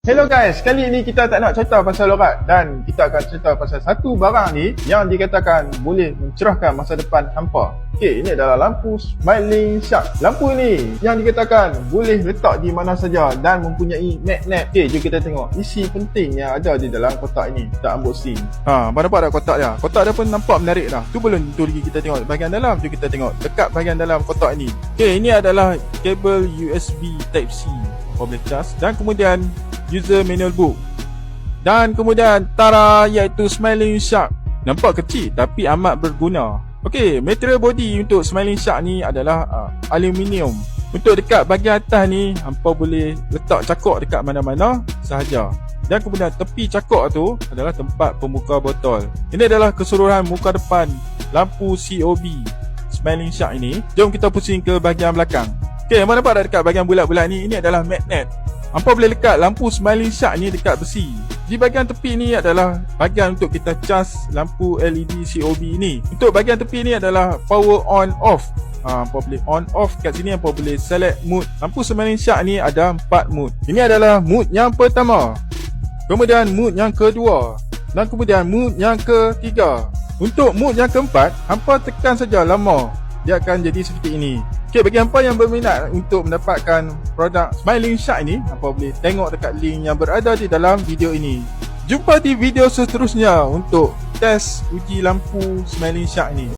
Hello guys, kali ini kita tak nak cerita pasal lorat dan kita akan cerita pasal satu barang ni yang dikatakan boleh mencerahkan masa depan hampa. Okey, ini adalah lampu Smiling Shark. Lampu ni yang dikatakan boleh letak di mana saja dan mempunyai magnet. Okey, jom kita tengok isi penting yang ada di dalam kotak ini. Kita unboxing. Nampak tak kotak dia? Kotak dia pun nampak menarik dah. Tu belum tu lagi kita tengok bahagian dalam. Jom kita tengok dekat bahagian dalam kotak ini. Okey, ini adalah kabel USB Type-C. Boleh charge dan kemudian user manual book dan kemudian tara iaitu Smiling Shark. Nampak kecil tapi amat berguna. Okey, material body untuk Smiling Shark ni adalah aluminium. Untuk dekat bahagian atas ni hampa boleh letak cakok dekat mana-mana sahaja. Dan kemudian tepi cakok tu adalah tempat pembuka botol. Ini adalah keseluruhan muka depan lampu COB Smiling Shark ini. Jom kita pusing ke bahagian belakang. Okey, mana nampak dah dekat bahagian bulat-bulat ni, ini adalah magnet. Hampa boleh lekat lampu Smiling Shark ni dekat besi. Di bahagian tepi ni adalah bahagian untuk kita cas lampu LED COB ni. Untuk bahagian tepi ni adalah power on off. Hampa boleh on off kat sini. Hampa boleh select mood. Lampu Smiling Shark ni ada 4 mood. Ini adalah mood yang pertama, kemudian mood yang kedua, dan kemudian mood yang ketiga. Untuk mood yang keempat, hampa tekan saja lama, dia akan jadi seperti ini. Okey, bagi hampa yang berminat untuk mendapatkan produk Smiling Shark ini, hampa boleh tengok dekat link yang berada di dalam video ini. Jumpa di video seterusnya untuk test uji lampu Smiling Shark ini.